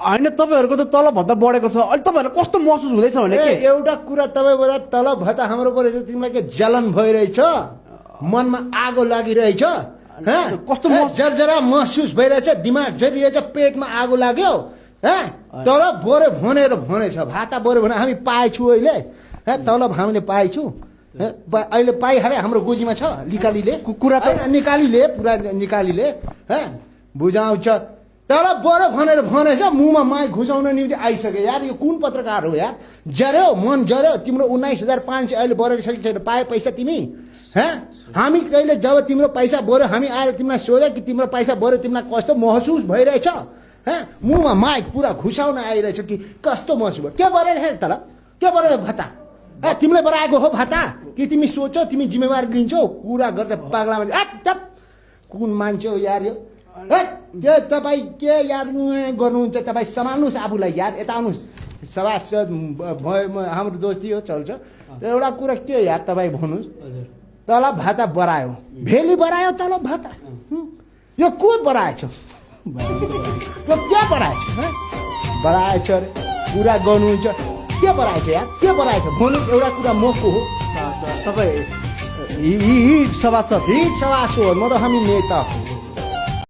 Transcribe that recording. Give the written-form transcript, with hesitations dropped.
होइन तपाईँहरूको त तलब भत्ता बढेको छ अहिले तपाईँहरू कस्तो महसुस हुँदैछ भने के एउटा कुरा तपाईँबाट तलब भत्ता हाम्रो परेछ तिमीलाई के जलन भइरहेछ मनमा आगो लागिरहेछ कस्तो जर्जरा महसुस भइरहेछ दिमाग जरिरहेछ पेटमा आगो लाग्यो तलब बढ्यो भनेछ भाता बढ्यो भने हामी पाएछु अहिले तलब हामीले पाएछु अहिले पाइहाले हाम्रो गोजीमा छ निकालीले कुरा त निकालीले पुरा निकालीले बुझाउँछ तलब बढ्यो भनेछ मुखमा माई घुसाउन निम्ति आइसक्यो यार यो कुन पत्रकार हो यार जर्यो मन जर्यो तिम्रो 19,500 अहिले बढेको छ कि छैन पाए पैसा तिमी हामी कहिले जब तिम्रो पैसा बढ्यो हामी आएर तिमीलाई सोध्यो कि तिम्रो पैसा बढ्यो तिमीलाई कस्तो महसुस भइरहेछ मुखमा माइक पुरा घुसाउन आइरहेछ कि कस्तो महसुस भयो के बढेछ तल के बढ्यो भत्ता तिमीले बढाएको हो भत्ता कि तिमी सोचौ तिमी जिम्मेवार लिन्छौ कुरा गर्छ पागला कुन मान्छे हो यार यो के तपाईँ के याद गर्नुहुन्छ तपाईँ सम्हाल्नुहोस् आफूलाई याद यता आउनुहोस् सभासद भयो हाम्रो दोस्ती हो चल्छ एउटा कुरा के याद तपाईँ भन्नुहोस् तलब भाता बढायो भेली बढायो तलब भाता यो को बढाएछ यो के बढाएछ बढाएछ अरे कुरा गर्नुहुन्छ के बढाएछ यार के बढाएछ भन्नु एउटा कुरा मको हो तपाईँ हिट सभासद हिट सभासद हो म त हामी नेता